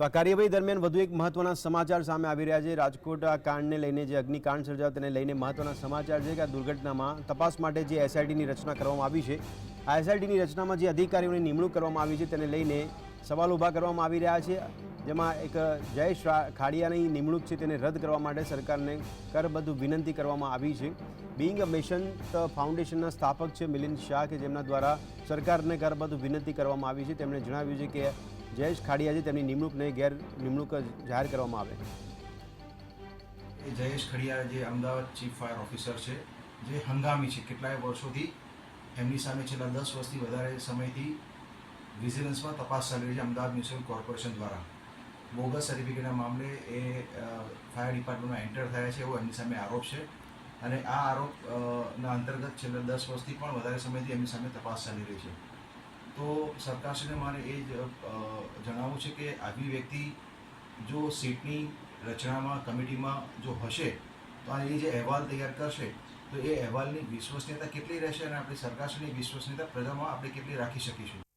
તો આ કાર્યવાહી દરમિયાન વધુ એક મહત્વના સમાચાર સામે આવી રહ્યા છે। રાજકોટ આ કાંડને લઈને જે અગ્નિકાંડ સર્જાયો તેને લઈને મહત્વના સમાચાર છે કે આ દુર્ઘટનામાં તપાસ માટે જે એસઆઈટીની રચના કરવામાં આવી છે, આ એસઆઈટીની રચનામાં જે અધિકારીઓની નિમણૂક કરવામાં આવી છે તેને લઈને સવાલ ઊભા કરવામાં આવી રહ્યા છે। જેમાં એક જયેશ ખાડિયાની નિમણૂક છે તેને રદ કરવા માટે સરકારને કરબદ્ધ વિનંતી કરવામાં આવી છે। બિંગ બેસંત ફાઉન્ડેશનના સ્થાપક છે મિલિંદ શાહ કે જેમના દ્વારા સરકારને કરબદ્ધ વિનંતી કરવામાં આવી છે। તેમણે જણાવ્યું છે કે જયેશ ખાડિયા છે તેમની નિમણૂકને ગેર નિમણૂક જાહેર કરવામાં આવે। જયેશ ખડિયા જે અમદાવાદ ચીફ ફાયર ઓફિસર છે, જે હંગામી છે, કેટલાય વર્ષોથી એમની સામે છેલ્લા 10 વર્ષથી વધારે સમયથી વિજિલન્સમાં તપાસ ચાલી રહી છે અમદાવાદ મ્યુનિસિપલ કોર્પોરેશન દ્વારા। બોગસ સર્ટિફિકેટના મામલે એ ફાયર ડિપાર્ટમેન્ટમાં એન્ટર થયા છે એવો એમની સામે આરોપ છે અને આ આરોપના અંતર્ગત છેલ્લા 10 વર્ષથી પણ વધારે સમયથી એમની સામે તપાસ ચાલી રહી છે। તો સરકારશ્રીને મારે એ જ જણાવવું છે કે આવી વ્યક્તિ જો સીટની રચનામાં કમિટીમાં જો હશે તો આ એ જે અહેવાલ તૈયાર કરશે તો એ અહેવાલની વિશ્વસનીયતા કેટલી રહેશે અને આપણી સરકારશ્રીની વિશ્વસનીયતા પ્રજામાં આપણે કેટલી રાખી શકીશું।